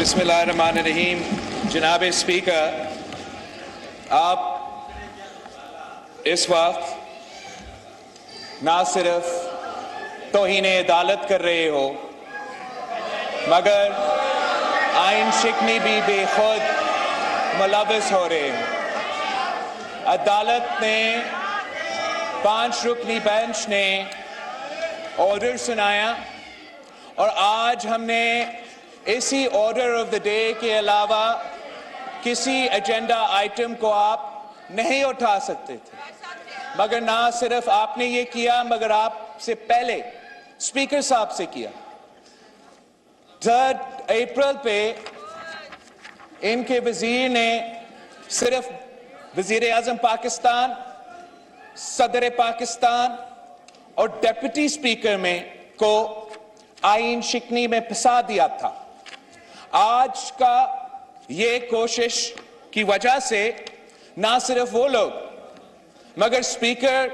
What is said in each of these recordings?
बिस्मिल्लाहिर्रहमानिर्रहीम। जनाब स्पीकर, आप इस वक्त ना सिर्फ तौहीन अदालत कर रहे हो मगर आइन शिकनी भी बेखुद मुलव्वस हो रहे हो। अदालत ने 5 रुकनी बेंच ने ऑर्डर सुनाया और आज हमने इसी ऑर्डर ऑफ द डे के अलावा किसी एजेंडा आइटम को आप नहीं उठा सकते थे, मगर ना सिर्फ आपने ये किया मगर आपसे पहले स्पीकर साहब से किया। 3 अप्रैल पे इनके वजीर ने सिर्फ वजीर आजम पाकिस्तान, सदर पाकिस्तान और डिप्टी स्पीकर में को आइन शिकनी में फंसा दिया था। आज का ये कोशिश की वजह से ना सिर्फ वो लोग मगर स्पीकर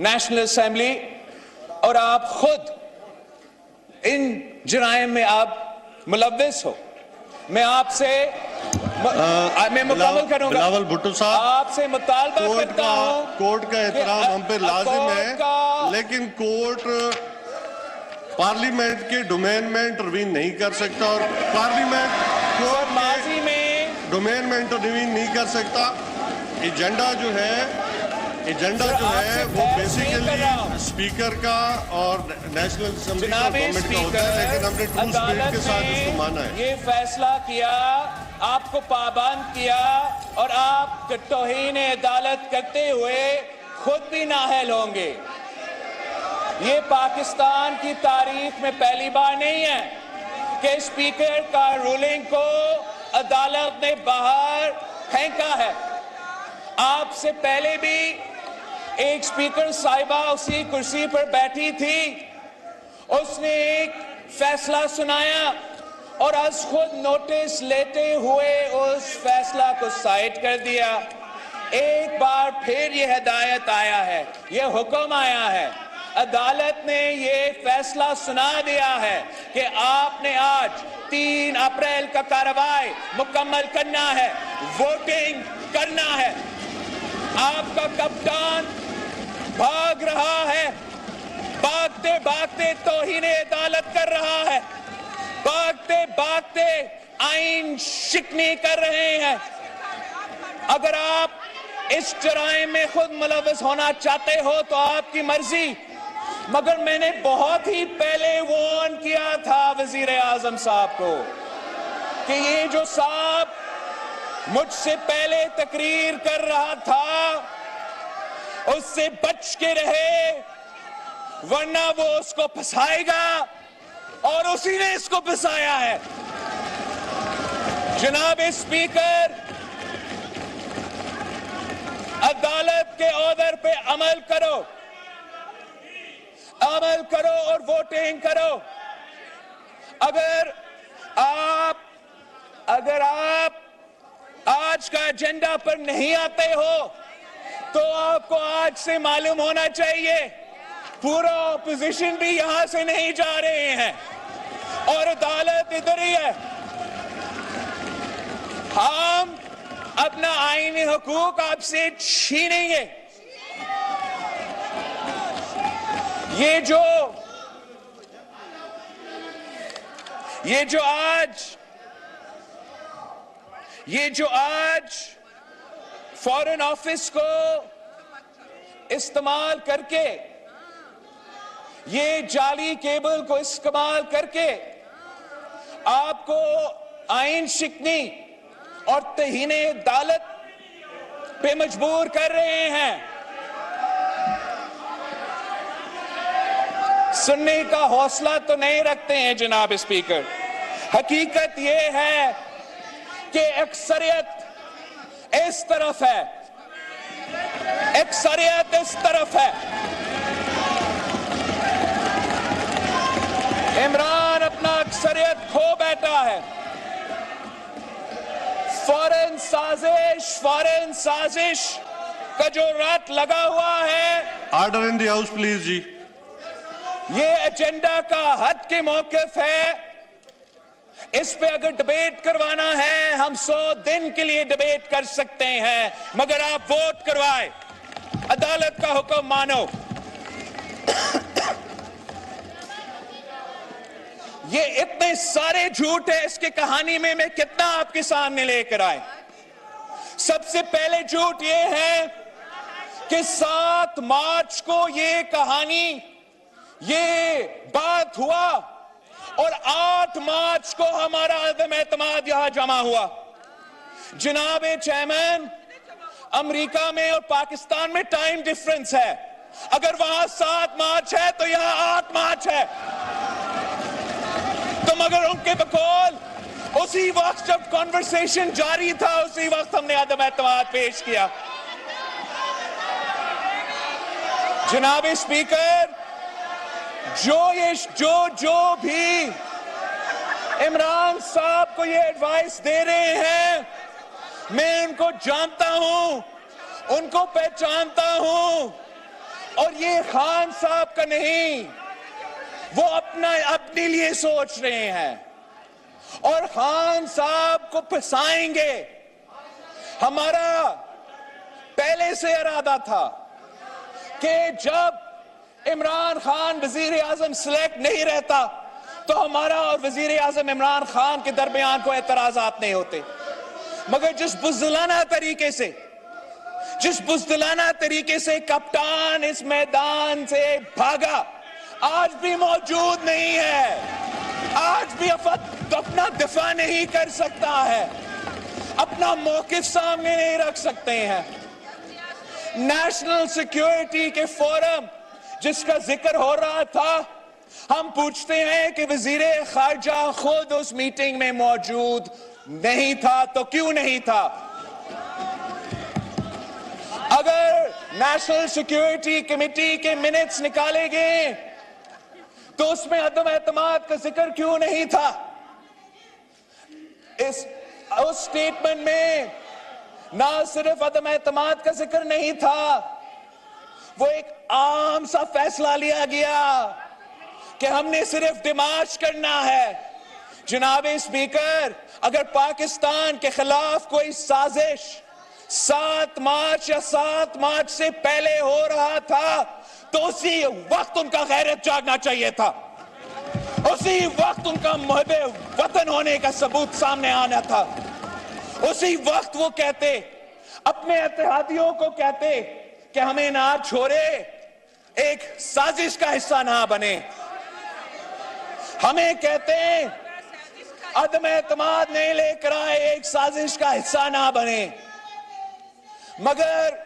नेशनल असेंबली और आप खुद इन जराइम में आप मुलव्वस हो। मैं आपसे मैं मुकम्मल करूंगा। बिलावल भुट्टो साहब, आपसे मुतालबा करता हूं, कोर्ट का एहतराम हम पे लाजिम है, लेकिन कोर्ट पार्लियामेंट के डोमेन में इंटरवीन नहीं कर सकता और पार्लियामेंट कोर्ट माजी में डोमेन में इंटरवीन नहीं कर सकता। एजेंडा जो है वो बेसिकली स्पीकर का और नेशनल असेंबली गवर्नमेंट का होता है, लेकिन हमने ट्रू स्पिरिट के साथ इसको माना है। ये फैसला किया, आपको पाबंद किया और आप तौहीन अदालत करते हुए खुद भी नाअहल होंगे। ये पाकिस्तान की तारीख में पहली बार नहीं है कि स्पीकर का रूलिंग को अदालत ने बाहर फेंका है। आपसे पहले भी एक स्पीकर साहिबा उसी कुर्सी पर बैठी थी, उसने एक फैसला सुनाया और आज खुद नोटिस लेते हुए उस फैसला को साइड कर दिया। एक बार फिर ये हिदायत आया है, ये हुक्म आया है, अदालत ने ये फैसला सुना दिया है कि आपने आज 3 अप्रैल का कार्रवाई मुकम्मल करना है, वोटिंग करना है। आपका कप्तान भाग रहा है, भागते भागते तौहीन अदालत कर रहा है, भागते भागते आइन शिकनी कर रहे हैं। अगर आप इस जराइम में खुद मुलव्वस होना चाहते हो तो आपकी मर्जी, मगर मैंने बहुत ही पहले वार्न किया था वजीर आजम साहब को कि ये जो साहब मुझसे पहले तकरीर कर रहा था उससे बच के रहे, वरना वो उसको फंसाएगा और उसी ने इसको फंसाया है। जनाब स्पीकर, अदालत के ऑर्डर पे अमल करो और वोटिंग करो। अगर आप आज का एजेंडा पर नहीं आते हो तो आपको आज से मालूम होना चाहिए पूरा ऑपोजिशन भी यहां से नहीं जा रहे हैं और अदालत इधर ही है। हम अपना आईनी हुकूक आपसे छीनेंगे। ये जो आज फॉरेन ऑफिस को इस्तेमाल करके, ये जाली केबल को इस्तेमाल करके आपको आइन शिकनी और तौहीन अदालत पे मजबूर कर रहे हैं। सुनने का हौसला तो नहीं रखते हैं जनाब स्पीकर। हकीकत यह है कि अक्सरियत इस तरफ है, अक्सरियत इस तरफ है। इमरान अपना अक्सरियत खो बैठा है। फौरन साजिश का जो रट लगा हुआ है। Order in the house please जी। ये एजेंडा का हद के मौकिफ है इस पे अगर डिबेट करवाना है हम 100 दिन के लिए डिबेट कर सकते हैं, मगर आप वोट करवाए, अदालत का हुक्म मानो। ये इतने सारे झूठ है, इसकी कहानी में मैं कितना आपके सामने लेकर आए। सबसे पहले झूठ ये है कि 7 मार्च को ये कहानी, ये बात हुआ और 8 मार्च को हमारा अदम एतमाद यहां जमा हुआ। जनाब चेयरमैन, अमेरिका में और पाकिस्तान में टाइम डिफरेंस है। अगर वहां 7 मार्च है तो यहां 8 मार्च है। तो मगर उनके बकौल उसी वक्त जब कॉन्वर्सेशन जारी था, उसी वक्त हमने अदम एतमाद पेश किया। जनाब स्पीकर, जो भी इमरान साहब को ये एडवाइस दे रहे हैं, मैं उनको जानता हूं, उनको पहचानता हूं, और ये खान साहब का नहीं, वो अपने लिए सोच रहे हैं और खान साहब को फंसाएंगे। हमारा पहले से इरादा था कि जब इमरान खान वजीर आजम सिलेक्ट नहीं रहता तो हमारा और वजीर आजम इमरान खान के दरमियान कोई एतराजात नहीं होते, मगर जिस बुज़दिलाना तरीके से कप्तान इस मैदान से भागा, आज भी मौजूद नहीं है, आज भी अपना दिफा नहीं कर सकता है, अपना मौकिफ सामने नहीं रख सकते हैं। नेशनल सिक्योरिटी के फोरम जिसका जिक्र हो रहा था, हम पूछते हैं कि वजीरे खारजा खुद उस मीटिंग में मौजूद नहीं था, तो क्यों नहीं था? अगर नेशनल सिक्योरिटी कमेटी के मिनट्स निकाले गए तो उसमें अदम एतमाद का जिक्र क्यों नहीं था? उस स्टेटमेंट में ना सिर्फ अदम एतमाद का जिक्र नहीं था, वो एक आम सा फैसला लिया गया कि हमने सिर्फ डिमार्च करना है। जनाब स्पीकर, अगर पाकिस्तान के खिलाफ कोई साजिश 7 मार्च या 7 मार्च से पहले हो रहा था तो उसी वक्त उनका गैरत जागना चाहिए था, उसी वक्त उनका मुहब्बे वतन होने का सबूत सामने आना था, उसी वक्त वो कहते, अपने इत्तेहादियों को कहते कि हमें ना छोड़े, एक साजिश का हिस्सा ना बने। हमें कहते अदम एतमाद नहीं लेकर आए, एक साजिश का हिस्सा ना बने, मगर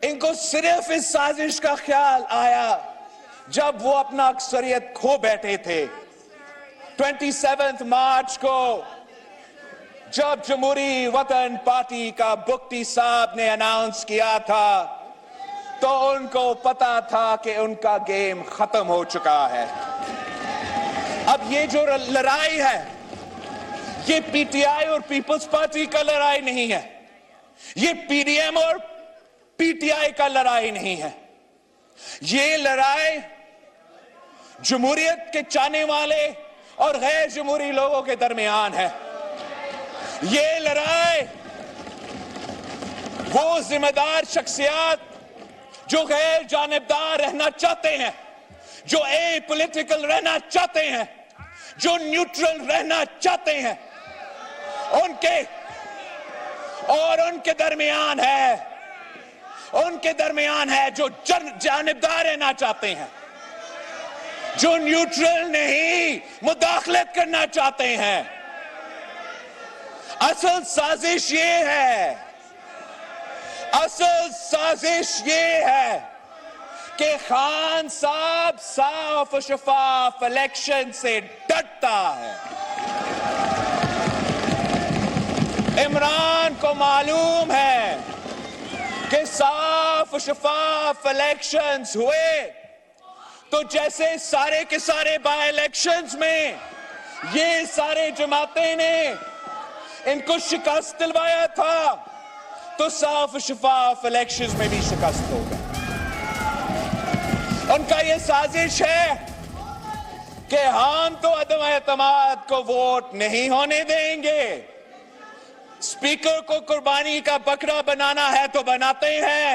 इनको सिर्फ इस साजिश का ख्याल आया जब वो अपना अक्सरियत खो बैठे थे। 27 मार्च को जब जमहूरी वतन पार्टी का बुक्टी साहब ने अनाउंस किया था तो उनको पता था कि उनका गेम खत्म हो चुका है। अब ये जो लड़ाई है, ये पीटीआई और पीपल्स पार्टी का लड़ाई नहीं है, ये पीडीएम और पीटीआई का लड़ाई नहीं है, ये लड़ाई जमहूरियत के चाहने वाले और गैर जमहूरी लोगों के दरमियान है। ये लड़ाई वो जिम्मेदार शख्सियत जो गैर जानिबदार रहना चाहते हैं, जो एपॉलिटिकल रहना चाहते हैं, जो न्यूट्रल रहना चाहते हैं, उनके दरमियान है जो जानिबदार रहना चाहते हैं, जो न्यूट्रल नहीं मुदाखलत करना चाहते हैं। असल साजिश ये है कि खान साहब साफ और शफाफ इलेक्शन से डरता है। इमरान को मालूम है कि साफ और शफाफ इलेक्शंस हुए तो जैसे सारे के सारे बाय इलेक्शंस में ये सारे जमातें ने इनको शिकस्त दिलवाया था, तो साफ शफाफ इलेक्शंस में भी शिकस्त होगा। उनका ये साजिश है कि हम तो अदम एतमाद को वोट नहीं होने देंगे। स्पीकर को कुर्बानी का बकरा बनाना है तो बनाते हैं,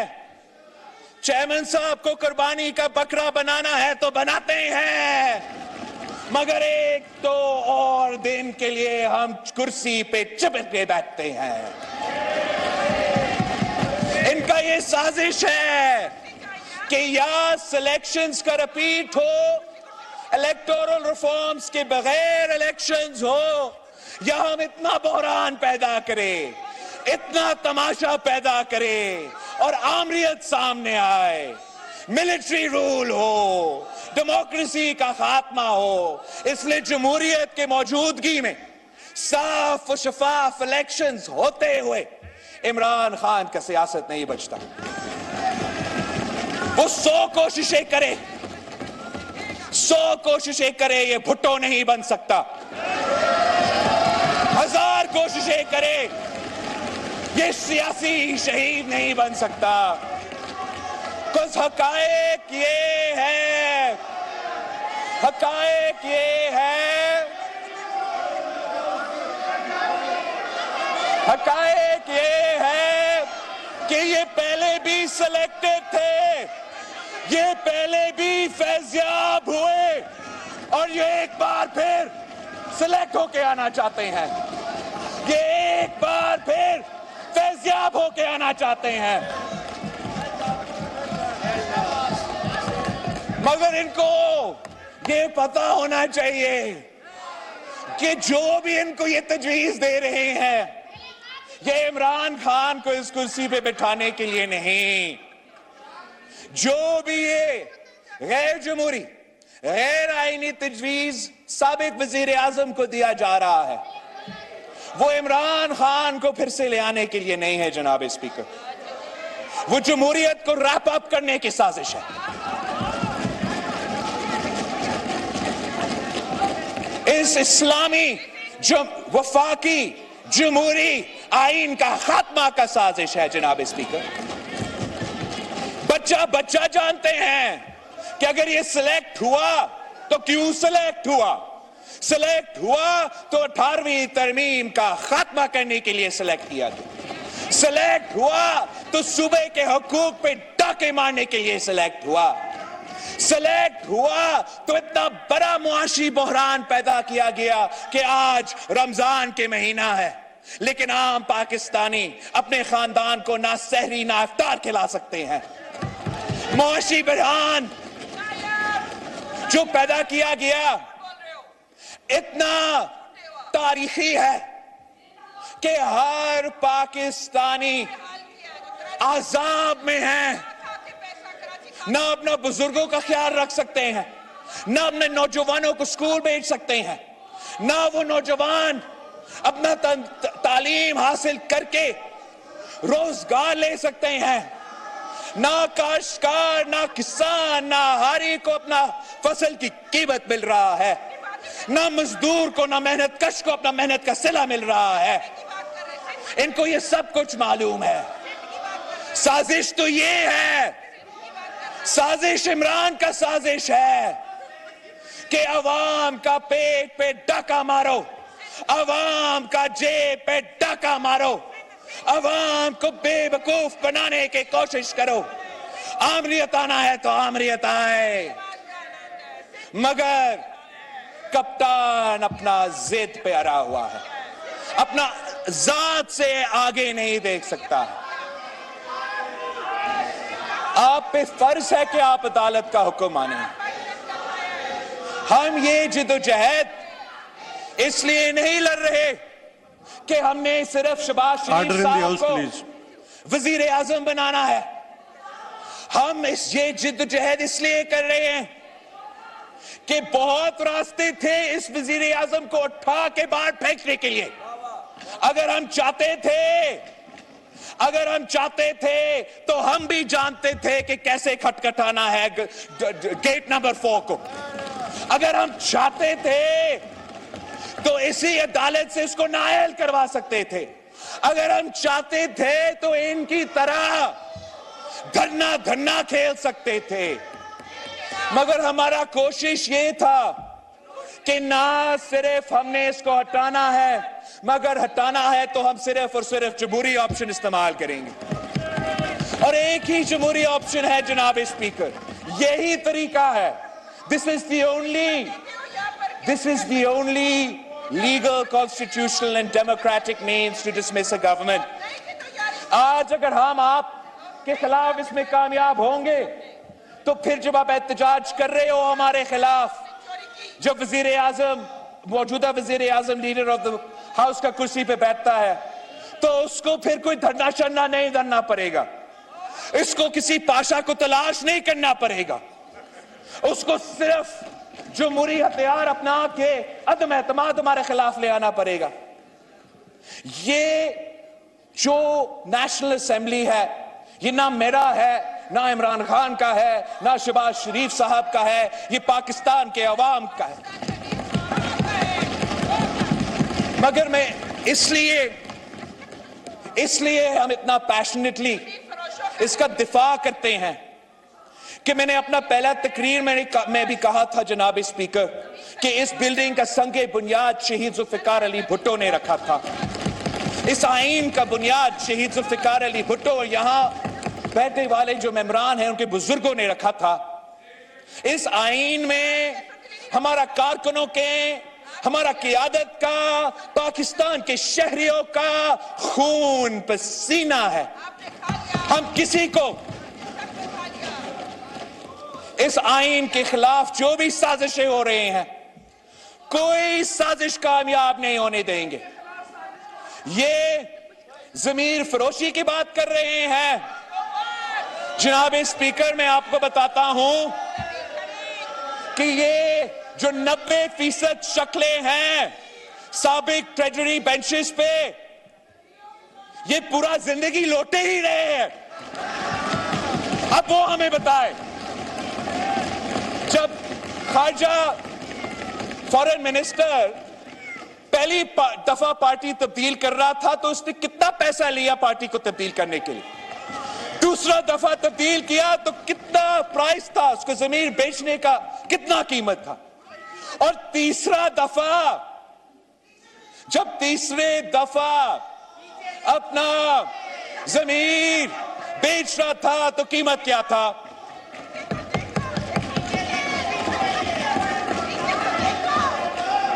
चेयरमैन साहब को कुर्बानी का बकरा बनाना है तो बनाते हैं, मगर एक तो और दिन के लिए हम कुर्सी पे चिपक के बैठते हैं। इनका ये साजिश है कि या सिलेक्शंस का रिपीट हो, इलेक्टोरल रिफॉर्म्स के बगैर इलेक्शंस हो, या हम इतना बहरान पैदा करें, इतना तमाशा पैदा करें और आमरीत सामने आए, मिलिट्री रूल हो, डेमोक्रेसी का खात्मा हो। इसलिए जमहूरियत के मौजूदगी में साफ और शफाफ इलेक्शंस होते हुए इमरान खान का सियासत नहीं बचता। वो 100 कोशिशें करे, 100 कोशिशें करे, ये भुट्टो नहीं बन सकता। 1000 कोशिशें करे, ये सियासी शहीद नहीं बन सकता। कुछ हकायक ये है, हकायक ये है, हकायक ये है कि ये पहले भी सिलेक्टेड थे, ये पहले भी फैज़याब हुए और ये एक बार फिर सिलेक्ट होके आना चाहते हैं, ये एक बार फिर फैज़याब होके आना चाहते हैं। मगर इनको ये पता होना चाहिए कि जो भी इनको ये तजवीज दे रहे हैं, ये इमरान खान को इस कुर्सी पे बिठाने के लिए नहीं। जो भी ये गैर जमहूरी, गैर आईनी तजवीज साबिक वजीर आजम को दिया जा रहा है, वो इमरान खान को फिर से ले आने के लिए नहीं है जनाब स्पीकर, वो जमहूरियत को रैप अप करने की साजिश है। इस इस्लामी वफाकी जमहूरी आइन का खात्मा का साजिश है जनाब स्पीकर। बच्चा बच्चा जानते हैं कि अगर ये सिलेक्ट हुआ तो क्यों सिलेक्ट हुआ, सिलेक्ट हुआ तो 18वीं तरमीम का खात्मा करने के लिए सिलेक्ट किया गया, सिलेक्ट हुआ तो सूबे के हुकूक पे डाके मारने के लिए सिलेक्ट हुआ, सिलेक्ट हुआ तो इतना बड़ा मुआशी बहरान पैदा किया गया कि आज रमजान के महीना है लेकिन आम पाकिस्तानी अपने खानदान को ना सहरी ना इफ्तार खिला सकते हैं। मुआशी बहरान जो पैदा किया गया इतना तारीखी है कि हर पाकिस्तानी आजाब में है, ना अपना बुजुर्गों का ख्याल रख सकते हैं, ना अपने नौजवानों को स्कूल भेज सकते हैं, ना वो नौजवान अपना तालीम हासिल करके रोजगार ले सकते हैं, ना काश्तकार, ना किसान, ना हारी को अपना फसल की कीमत मिल रहा है, ना मजदूर को, ना मेहनत कश को अपना मेहनत का सिला मिल रहा है। इनको ये सब कुछ मालूम है। साजिश तो ये है, साजिश इमरान का साजिश है कि अवाम का पेट पे डाका मारो, अवाम का जेब पे डाका मारो, अवाम को बेवकूफ बनाने की कोशिश करो। आमरीत आना है तो आमरीत आए, मगर कप्तान अपना जिद पे अड़ा हुआ है, अपना जात से आगे नहीं देख सकता। आप पे फर्ज है कि आप अदालत का हुक्म माने। हम ये जिद्दोजहद इसलिए नहीं लड़ रहे कि हमने सिर्फ शहबाज शरीफ साहब को वजीर आजम बनाना है। हम ये जिद्दोजहद इसलिए कर रहे हैं कि बहुत रास्ते थे इस वजीर आजम को उठा के बाहर फेंकने के लिए। अगर हम चाहते थे तो हम भी जानते थे कि कैसे खटखटाना है गेट नंबर 4 को। अगर हम चाहते थे तो इसी अदालत से इसको नाअहल करवा सकते थे। अगर हम चाहते थे तो इनकी तरह धन्ना खेल सकते थे। मगर हमारा कोशिश ये था कि ना सिर्फ हमने इसको हटाना है, मगर हटाना है तो हम सिर्फ और सिर्फ जमहूरी ऑप्शन इस्तेमाल करेंगे। और एक ही जमहूरी ऑप्शन है जनाब स्पीकर, यही तरीका है। This is the only legal, constitutional and democratic means to dismiss a government. आज अगर हम आपके खिलाफ इसमें कामयाब होंगे तो फिर जब आप एहतजाज कर रहे हो हमारे खिलाफ, जब वजीर आजम, मौजूदा वजीर आजम लीडर ऑफ द हाउस का कुर्सी पे बैठता है, तो उसको फिर कोई धरना शरना नहीं धरना पड़ेगा, इसको किसी पाशा को तलाश नहीं करना पड़ेगा, उसको सिर्फ जमहूरी हथियार अपना के अदम एतमाद हमारे खिलाफ ले आना पड़ेगा। ये जो नेशनल असेंबली है, ये ना मेरा है, ना इमरान खान का है, ना शहबाज शरीफ साहब का है, ये पाकिस्तान के अवाम का है। मगर मैं इसलिए हम इतना पैशनेटली इसका दिफा करते हैं कि मैंने अपना पहला तकरीर में भी कहा था जनाब स्पीकर कि इस बिल्डिंग का संगे बुनियाद शहीद जुल्फिकार अली भुट्टो ने रखा था। इस आईन का बुनियाद शहीद जुल्फिकार अली भुट्टो और यहां बैठने वाले जो मेंबरान हैं उनके बुजुर्गों ने रखा था। इस आईन में हमारा कारकुनों के, हमारा क़ियादत का, पाकिस्तान के शहरियों का खून पसीना है। हम किसी को इस आईन के खिलाफ जो भी साजिशें हो रही हैं, कोई साजिश कामयाब नहीं होने देंगे। ये ज़मीर फरोशी की बात कर रहे हैं। जनाब स्पीकर, मैं आपको बताता हूं कि ये जो 90% शक्लें हैं साबिक ट्रेजरी बेंचेस पे, ये पूरा जिंदगी लौटे ही रहे हैं। अब वो हमें बताए, जब खारजा फॉरेन मिनिस्टर पहली दफा पार्टी तब्दील कर रहा था तो उसने कितना पैसा लिया पार्टी को तब्दील करने के लिए? दूसरा दफा तब्दील किया तो कितना प्राइस था, उसको जमीन बेचने का कितना कीमत था? और तीसरा दफा, जब तीसरे दफा अपना जमीन बेच रहा था तो कीमत क्या था?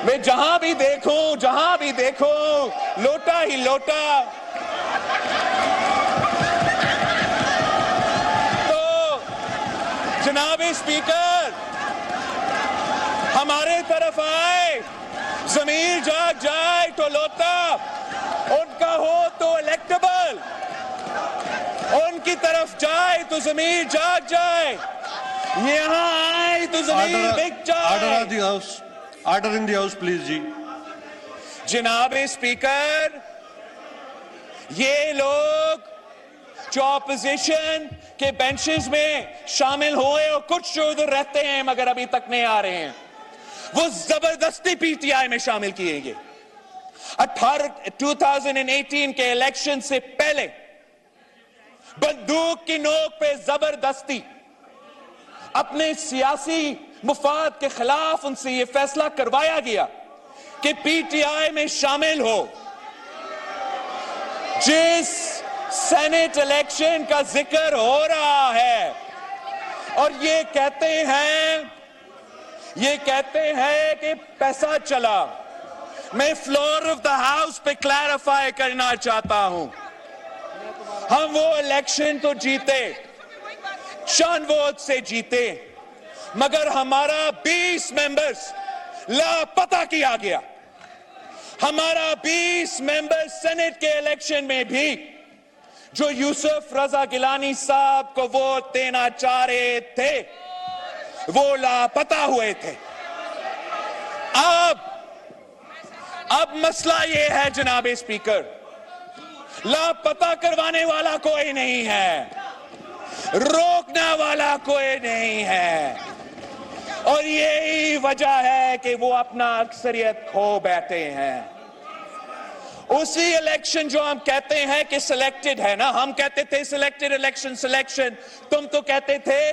मैं जहां भी देखूं लोटा ही लोटा। तो जनाब स्पीकर, हमारे तरफ आए, जमीर जाग जाए तो लोटा, उनका हो तो इलेक्टेबल, उनकी तरफ जाए तो जमीर जाग जाए, यहां आए तो जमीर बिक जाए। Order in the house, please, जी। जनाब स्पीकर, ये लोग जो ऑपोजिशन के बेंचेस में शामिल हुए और कुछ जो उधर रहते हैं मगर अभी तक नहीं आ रहे हैं, वो जबरदस्ती पीटीआई में शामिल किए गए। 2018 के इलेक्शन से पहले बंदूक की नोक पे जबरदस्ती अपने सियासी मुफाद के खिलाफ उनसे यह फैसला करवाया गया कि पीटीआई में शामिल हो। जिस सेनेट इलेक्शन का जिक्र हो रहा है और ये कहते हैं कि पैसा चला, मैं फ्लोर ऑफ द हाउस पे क्लैरिफाई करना चाहता हूं, हम वो इलेक्शन तो जीते, चंद वोट से जीते, मगर हमारा 20 मेंबर्स लापता किया गया। हमारा 20 मेंबर्स सेनेट के इलेक्शन में भी जो यूसुफ रजा गिलानी साहब को वोट देना चाह रहे थे, वो लापता हुए थे। अब मसला ये है जनाब स्पीकर, लापता करवाने वाला कोई नहीं है, रोकने वाला कोई नहीं है, और यही वजह है कि वो अपना अक्सरियत खो बैठे हैं। उसी इलेक्शन जो हम कहते हैं कि सिलेक्टेड है ना, हम कहते थे सिलेक्टेड इलेक्शन, तुम तो कहते थे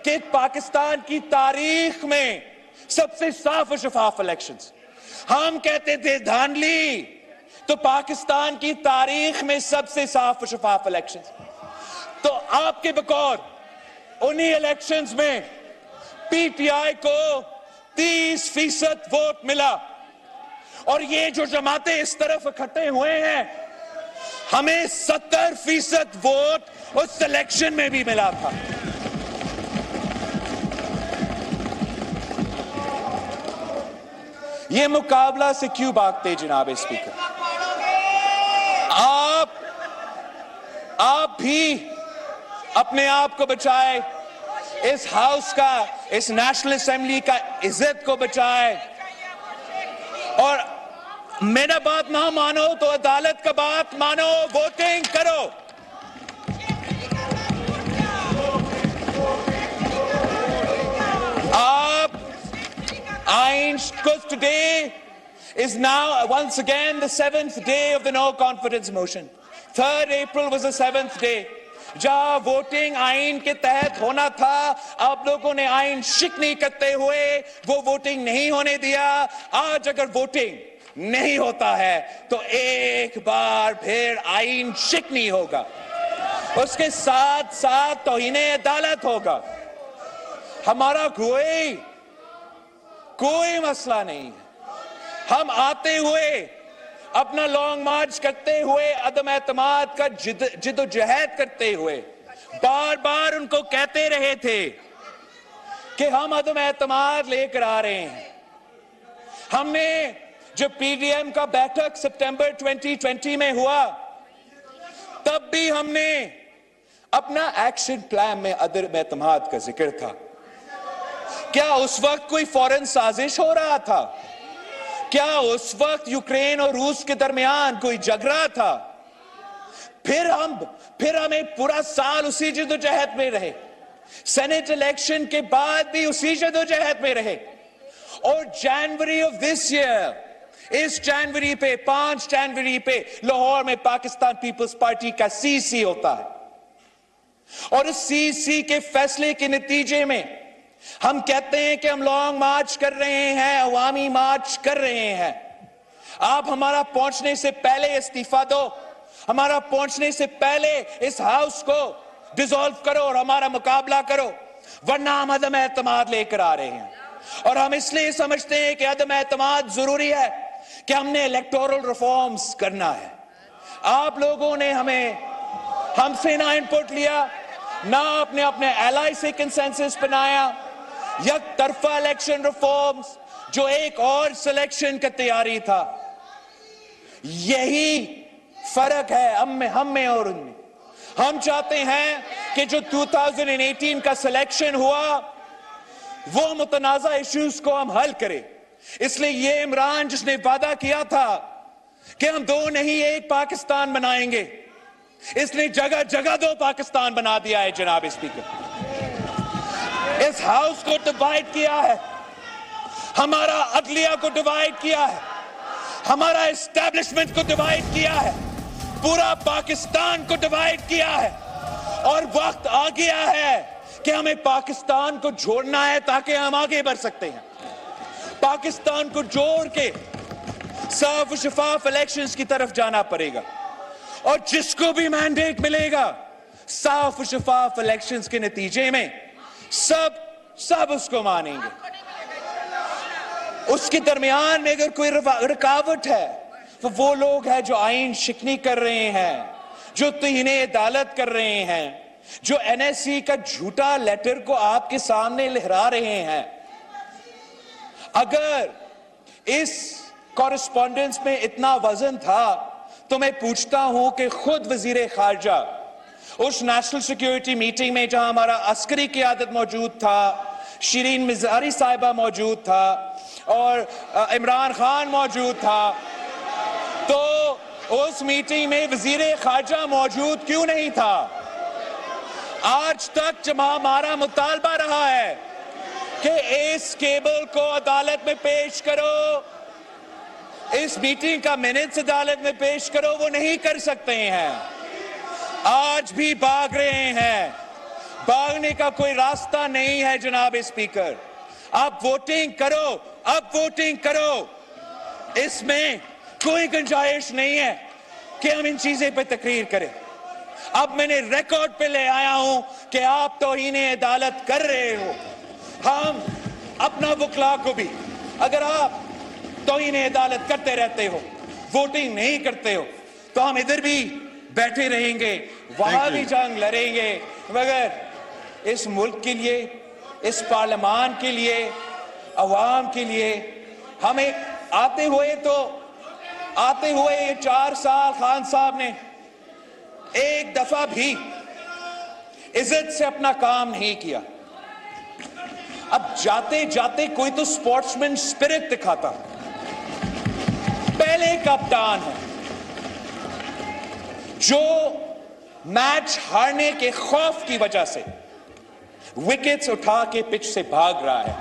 कि पाकिस्तान की तारीख में सबसे साफ और शफाफ इलेक्शंस। हम कहते थे धांधली, तो पाकिस्तान की तारीख में सबसे साफ और शफाफ इलेक्शंस। तो आपके बकौर उन्हीं इलेक्शंस में पीटीआई को 30% वोट मिला, और ये जो जमातें इस तरफ इकट्ठे हुए हैं, हमें 70% वोट उस इलेक्शन में भी मिला था। ये मुकाबला से क्यों भागते जनाब स्पीकर? आप भी अपने आप को बचाए, इस हाउस का, इस नेशनल असेंबली का इज्जत को बचाए, और मेरा बात ना मानो तो अदालत का बात मानो, वोटिंग करो। Because today is now once again the 7th day of the no confidence motion. 3rd April was the 7th day. जहां वोटिंग आइन के तहत होना था, आप लोगों ने आइन शिकनी करते हुए वो वोटिंग नहीं होने दिया। आज अगर वोटिंग नहीं होता है तो एक बार फिर आइन शिकनी होगा, उसके साथ साथ तौहीने अदालत होगा। हमारा कोई मसला नहीं है। हम आते हुए अपना लॉन्ग मार्च करते हुए, अदम एतमाद का जिद्दोजहद करते हुए बार बार उनको कहते रहे थे कि हम अदम एतमाद लेकर आ रहे हैं। हमने जब पीडीएम का बैठक सितंबर 2020 में हुआ, तब भी हमने अपना एक्शन प्लान में अदम एतमाद का जिक्र था। क्या उस वक्त कोई फौरन साजिश हो रहा था? क्या उस वक्त यूक्रेन और रूस के दरमियान कोई झगड़ा था? फिर हमें पूरा साल उसी जद्दोजहद में रहे, सेनेट इलेक्शन के बाद भी उसी जद्दोजहद में रहे, और जनवरी ऑफ दिस ईयर, इस जनवरी पे 5 जनवरी पे लाहौर में पाकिस्तान पीपल्स पार्टी का सीसी होता है, और इस सीसी के फैसले के नतीजे में हम कहते हैं कि हम लॉन्ग मार्च कर रहे हैं, अवामी मार्च कर रहे हैं। आप हमारा पहुंचने से पहले इस्तीफा दो, हमारा पहुंचने से पहले इस हाउस को डिसॉल्व करो और हमारा मुकाबला करो, वरना हम अदम एतमाद लेकर आ रहे हैं। और हम इसलिए समझते हैं कि अदम एतमाद जरूरी है कि हमने इलेक्टोरल रिफॉर्म्स करना है। आप लोगों ने हमसे ना इनपुट लिया, ना अपने एलाई से कंसेंसस बनाया। यक तरफा इलेक्शन रिफॉर्म्स, जो एक और सिलेक्शन का तैयारी था। यही फर्क है हम में और उनमें। हम चाहते हैं कि जो 2018 का सिलेक्शन हुआ, वो मुतनाज़ा इश्यूज को हम हल करें। इसलिए ये इमरान जिसने वादा किया था कि हम 2 नहीं 1 पाकिस्तान बनाएंगे, इसने जगह जगह 2 पाकिस्तान बना दिया है जनाब स्पीकर। इस हाउस को डिवाइड किया है, हमारा अदलिया को डिवाइड किया है, हमारा एस्टैब्लिशमेंट को डिवाइड किया है, पूरा पाकिस्तान को डिवाइड किया है। और वक्त आ गया है कि हमें पाकिस्तान को जोड़ना है ताकि हम आगे बढ़ सकते हैं। पाकिस्तान को जोड़ के साफ और शफाफ इलेक्शंस की तरफ जाना पड़ेगा, और जिसको भी मैंडेट मिलेगा साफ और शफाफ इलेक्शंस के नतीजे में सब उसको मानेंगे। उसके दरमियान में अगर कोई रुकावट है तो वो लोग हैं जो आइन शिकनी कर रहे हैं, जो तौहीने अदालत कर रहे हैं, जो एनएससी का झूठा लेटर को आपके सामने लहरा रहे हैं। अगर इस कॉरेस्पॉन्डेंस में इतना वजन था तो मैं पूछता हूं कि खुद वजीर खारजा उस नेशनल सिक्योरिटी मीटिंग में, जहां हमारा अस्करी क़यादत मौजूद था, शिरीन मिज़ारी साहिबा मौजूद था और इमरान खान मौजूद था, तो उस मीटिंग में वजीर खारजा मौजूद क्यों नहीं था? आज तक जब हमारा मुतालबा रहा है कि इस केबल को अदालत में पेश करो, इस मीटिंग का मिनट्स अदालत में पेश करो, वो नहीं कर सकते हैं। आज भी भाग रहे हैं, भागने का कोई रास्ता नहीं है जनाब स्पीकर। अब वोटिंग करो, अब वोटिंग करो। इसमें कोई गुंजाइश नहीं है कि हम इन चीजें पे तकरीर करें। अब मैंने रिकॉर्ड पे ले आया हूं कि आप तौहीन अदालत कर रहे हो। हम अपना वकला को भी, अगर आप तौहीन अदालत करते रहते हो, वोटिंग नहीं करते हो, तो हम इधर भी बैठे रहेंगे, वहां भी जंग लड़ेंगे, मगर इस मुल्क के लिए, इस पार्लियामान के लिए, अवाम के लिए, हमें आते हुए ये 4 साल खान साहब ने एक दफा भी इज्जत से अपना काम नहीं किया। अब जाते जाते कोई तो स्पोर्ट्समैन स्पिरिट दिखाता। पहले कप्तान है जो मैच हारने के खौफ की वजह से विकेट्स उठा के पिच से भाग रहा है।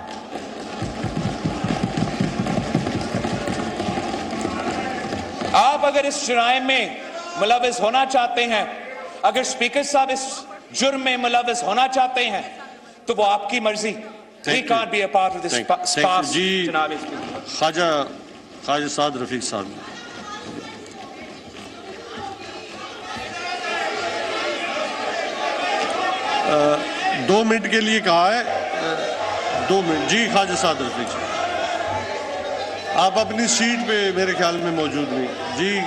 आप अगर इस जुर्म में मुलविस होना चाहते हैं, अगर स्पीकर साहब इस जुर्म में मुलविस होना चाहते हैं, तो वो आपकी मर्जी। We can't be a part of this farce, जनाब स्पीकर। ख्वाजा साद रफीक साहब, दो मिनट के लिए कहा है, 2 मिनट। जी ख्वाजा साद रफीक साहब, आप अपनी सीट पे मेरे ख्याल में मौजूद नहीं। जी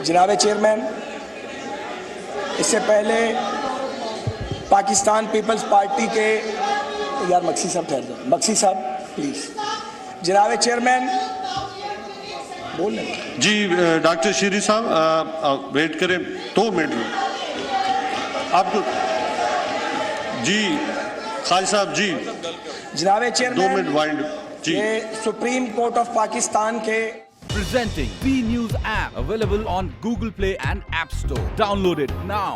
जनाब चेयरमैन, इससे पहले पाकिस्तान पीपल्स पार्टी के यार मक्सी साहब ठहर जाओ, मक्सी साहब प्लीज। जनाब चेयरमैन बोल रहे जी, डॉक्टर शीरी साहब वेट करें, 2 मिनट आपको। जी खालिद साहब जी, जनाब चेयरमैन 2 मिनट वाइंड। जी, ये सुप्रीम कोर्ट ऑफ पाकिस्तान के Presenting B News app, available on Google Play and App Store. Download it now.